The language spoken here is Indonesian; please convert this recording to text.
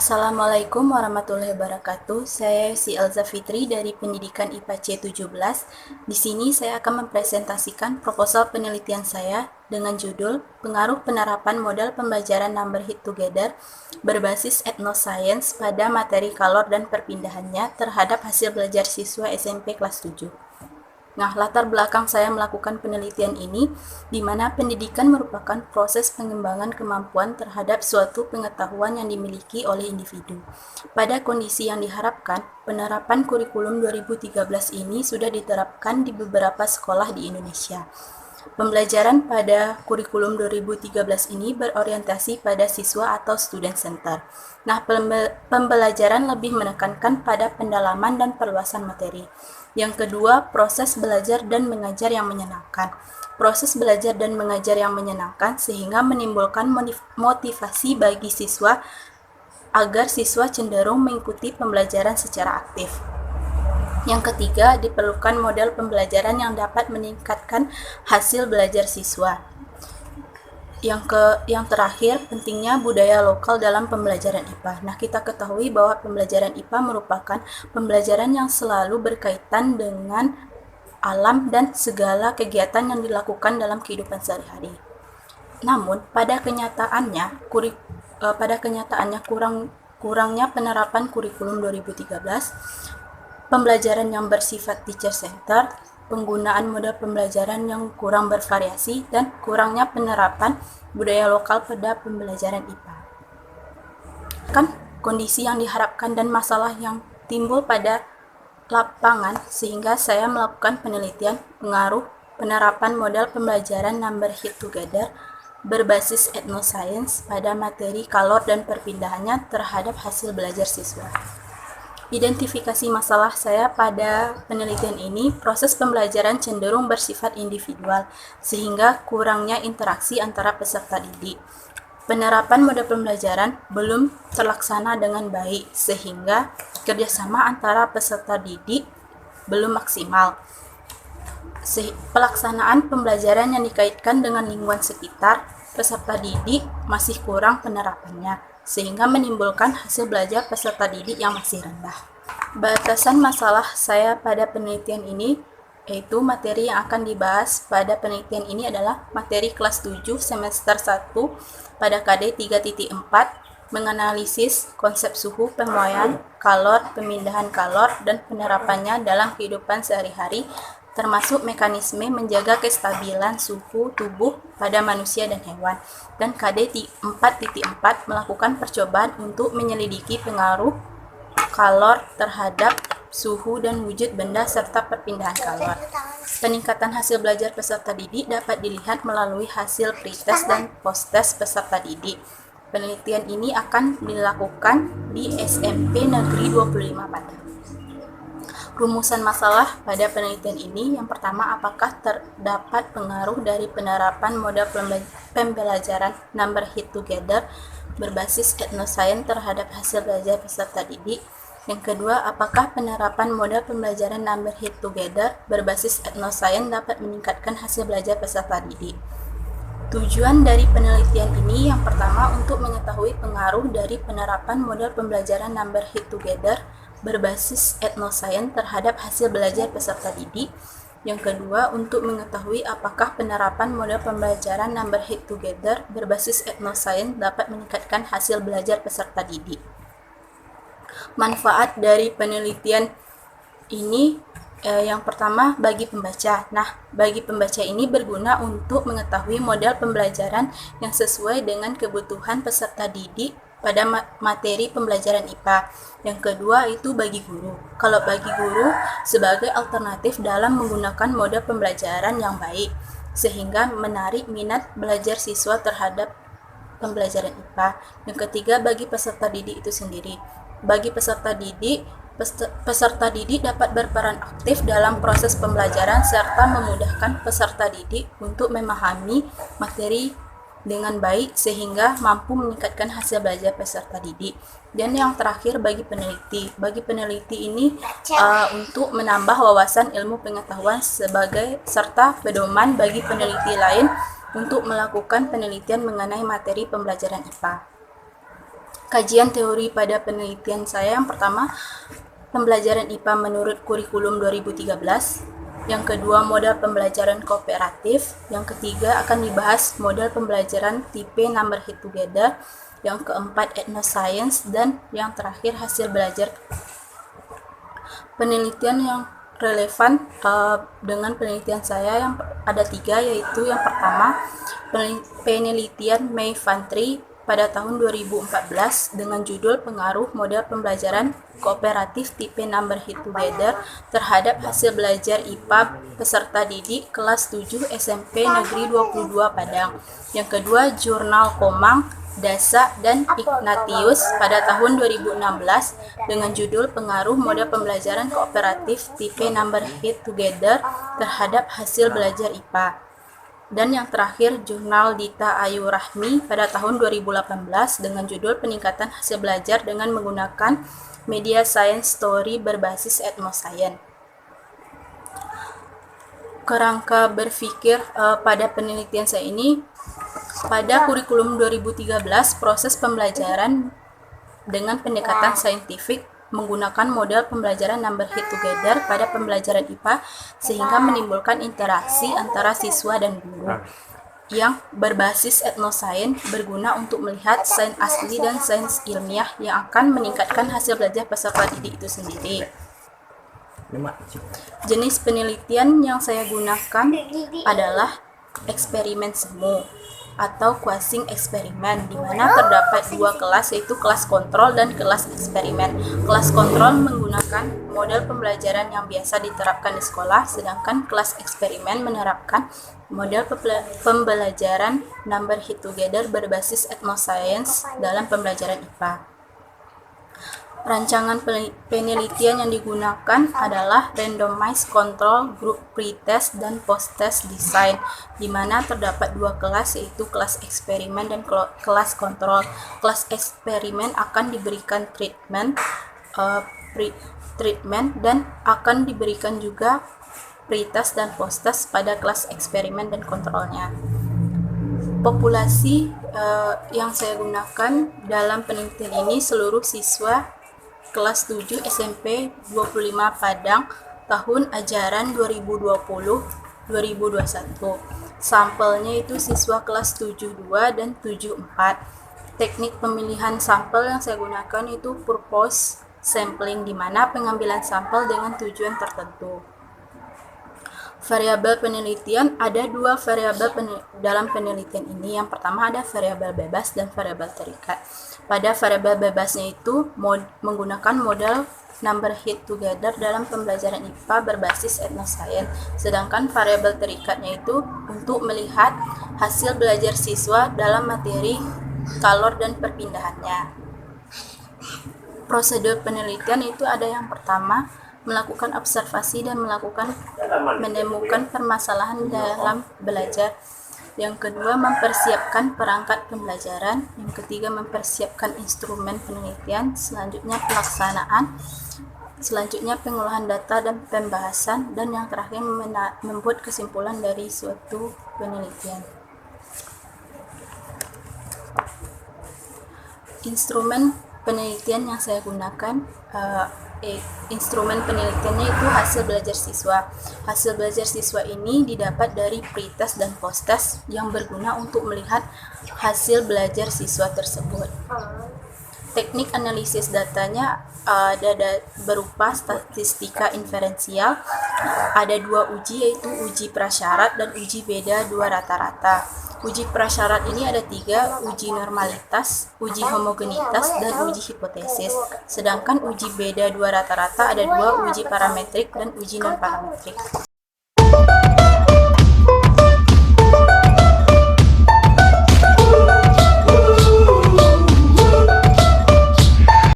Assalamualaikum warahmatullahi wabarakatuh. Saya si Elza Fitri dari Pendidikan IPA C17. Di sini saya akan mempresentasikan proposal penelitian saya dengan judul Pengaruh Penerapan Model Pembelajaran Number Hit Together berbasis Ethnoscience pada materi kalor dan perpindahannya terhadap hasil belajar siswa SMP kelas 7. Nah, latar belakang saya melakukan penelitian ini, di mana pendidikan merupakan proses pengembangan kemampuan terhadap suatu pengetahuan yang dimiliki oleh individu. Pada kondisi yang diharapkan, penerapan kurikulum 2013 ini sudah diterapkan di beberapa sekolah di Indonesia. Pembelajaran pada kurikulum 2013 ini berorientasi pada siswa atau student center. Nah, pembelajaran lebih menekankan pada pendalaman dan perluasan materi. Yang kedua, proses belajar dan mengajar yang menyenangkan. Proses belajar dan mengajar yang menyenangkan sehingga menimbulkan motivasi bagi siswa agar siswa cenderung mengikuti pembelajaran secara aktif. Yang ketiga, diperlukan model pembelajaran yang dapat meningkatkan hasil belajar siswa. Yang terakhir, pentingnya budaya lokal dalam pembelajaran IPA. Nah, kita ketahui bahwa pembelajaran IPA merupakan pembelajaran yang selalu berkaitan dengan alam dan segala kegiatan yang dilakukan dalam kehidupan sehari-hari. Namun, pada kenyataannya kurangnya penerapan kurikulum 2013, pembelajaran yang bersifat teacher center, penggunaan model pembelajaran yang kurang bervariasi, dan kurangnya penerapan budaya lokal pada pembelajaran IPA. Kan kondisi yang diharapkan dan masalah yang timbul pada lapangan sehingga saya melakukan penelitian pengaruh penerapan model pembelajaran Number Hit Together berbasis Ethnoscience pada materi kalor dan perpindahannya terhadap hasil belajar siswa. Identifikasi masalah saya pada penelitian ini, proses pembelajaran cenderung bersifat individual, sehingga kurangnya interaksi antara peserta didik. Penerapan model pembelajaran belum terlaksana dengan baik, sehingga kerjasama antara peserta didik belum maksimal. Pelaksanaan pembelajaran yang dikaitkan dengan lingkungan sekitar, peserta didik masih kurang penerapannya, sehingga menimbulkan hasil belajar peserta didik yang masih rendah. Batasan masalah saya pada penelitian ini, yaitu materi yang akan dibahas pada penelitian ini adalah materi kelas 7 semester 1 pada KD 3.4, menganalisis konsep suhu, pemuaian, kalor, pemindahan kalor, dan penerapannya dalam kehidupan sehari-hari, termasuk mekanisme menjaga kestabilan suhu tubuh pada manusia dan hewan. Dan KD 4.4 melakukan percobaan untuk menyelidiki pengaruh kalor terhadap suhu dan wujud benda serta perpindahan kalor. Peningkatan hasil belajar peserta didik dapat dilihat melalui hasil pretest dan post-test peserta didik. Penelitian ini akan dilakukan di SMP Negeri 25 Padang. Rumusan masalah pada penelitian ini, yang pertama, apakah terdapat pengaruh dari penerapan model pembelajaran Number Hit Together berbasis Ethnoscience terhadap hasil belajar peserta didik? Yang kedua, apakah penerapan model pembelajaran Number Hit Together berbasis Ethnoscience dapat meningkatkan hasil belajar peserta didik? Tujuan dari penelitian ini yang pertama untuk mengetahui pengaruh dari penerapan model pembelajaran Number Hit Together berbasis Ethnoscience terhadap hasil belajar peserta didik. Yang kedua, untuk mengetahui apakah penerapan model pembelajaran Number Hit Together berbasis Ethnoscience dapat meningkatkan hasil belajar peserta didik. Manfaat dari penelitian ini yang pertama bagi pembaca. Nah, bagi pembaca ini berguna untuk mengetahui model pembelajaran yang sesuai dengan kebutuhan peserta didik pada materi pembelajaran IPA. Yang kedua itu bagi guru. Kalau bagi guru sebagai alternatif dalam menggunakan model pembelajaran yang baik, sehingga menarik minat belajar siswa terhadap pembelajaran IPA. Yang ketiga bagi peserta didik itu sendiri. Bagi peserta didik dapat berperan aktif dalam proses pembelajaran serta memudahkan peserta didik untuk memahami materi dengan baik sehingga mampu meningkatkan hasil belajar peserta didik. Dan yang terakhir bagi peneliti. Bagi peneliti ini untuk menambah wawasan ilmu pengetahuan serta pedoman bagi peneliti lain untuk melakukan penelitian mengenai materi pembelajaran IPA. Kajian teori pada penelitian saya yang pertama, pembelajaran IPA menurut kurikulum 2013. Yang kedua, model pembelajaran kooperatif. Yang ketiga, akan dibahas model pembelajaran tipe number hit together. Yang keempat, etnoscience. Dan yang terakhir, hasil belajar. Penelitian yang relevan dengan penelitian saya yang ada 3, yaitu yang pertama, penelitian May Van Tree pada tahun 2014 dengan judul Pengaruh Model Pembelajaran Kooperatif Tipe Number Hit Together terhadap hasil belajar IPA peserta didik kelas 7 SMP Negeri 22 Padang. Yang kedua, jurnal Komang, Dasa, dan Ignatius pada tahun 2016 dengan judul Pengaruh Model Pembelajaran Kooperatif Tipe Number Hit Together terhadap hasil belajar IPA. Dan yang terakhir, jurnal Dita Ayu Rahmi pada tahun 2018 dengan judul Peningkatan Hasil Belajar dengan menggunakan Media Science Story berbasis etnoscience. Kerangka berpikir pada penelitian saya ini, pada kurikulum 2013 proses pembelajaran dengan pendekatan saintifik menggunakan model pembelajaran number hit together pada pembelajaran IPA sehingga menimbulkan interaksi antara siswa dan guru yang berbasis etnoscience berguna untuk melihat sains asli dan sains ilmiah yang akan meningkatkan hasil belajar peserta didik itu sendiri. Jenis penelitian yang saya gunakan adalah eksperimen semu atau quasing eksperimen, di mana terdapat 2 kelas, yaitu kelas kontrol dan kelas eksperimen. Kelas kontrol menggunakan model pembelajaran yang biasa diterapkan di sekolah, sedangkan kelas eksperimen menerapkan model pembelajaran number hit together berbasis etnoscience dalam pembelajaran IPA. Rancangan penelitian yang digunakan adalah randomized control group pretest dan post-test design, di mana terdapat 2 kelas, yaitu kelas eksperimen dan kelas kontrol. Kelas eksperimen akan diberikan treatment dan akan diberikan juga pretest dan post-test pada kelas eksperimen dan kontrolnya. Populasi yang saya gunakan dalam penelitian ini seluruh siswa kelas 7 SMP 25 Padang tahun ajaran 2020-2021. Sampelnya itu siswa kelas 72 dan 74. Teknik pemilihan sampel yang saya gunakan itu purpose sampling, di mana pengambilan sampel dengan tujuan tertentu. Variabel penelitian, ada 2 variabel dalam penelitian ini. Yang pertama ada variabel bebas dan variabel terikat. Pada variabel bebasnya itu menggunakan model number hit together dalam pembelajaran IPA berbasis etnoscience. Sedangkan variabel terikatnya itu untuk melihat hasil belajar siswa dalam materi kalor dan perpindahannya. Prosedur penelitian itu ada yang pertama, melakukan observasi dan menemukan permasalahan dalam belajar. Yang kedua, mempersiapkan perangkat pembelajaran. Yang ketiga, mempersiapkan instrumen penelitian. Selanjutnya, pelaksanaan. Selanjutnya, pengolahan data dan pembahasan. Dan yang terakhir, membuat kesimpulan dari suatu penelitian. Instrumen penelitian yang saya gunakan, instrumen penelitiannya itu hasil belajar siswa. Hasil belajar siswa ini didapat dari pretest dan posttest yang berguna untuk melihat hasil belajar siswa tersebut. Teknik analisis datanya ada berupa statistika inferensial. Ada 2 uji, yaitu uji prasyarat dan uji beda 2 rata-rata. Uji prasyarat ini ada 3, uji normalitas, uji homogenitas, dan uji hipotesis. Sedangkan uji beda 2 rata-rata ada 2, uji parametrik dan uji non-parametrik.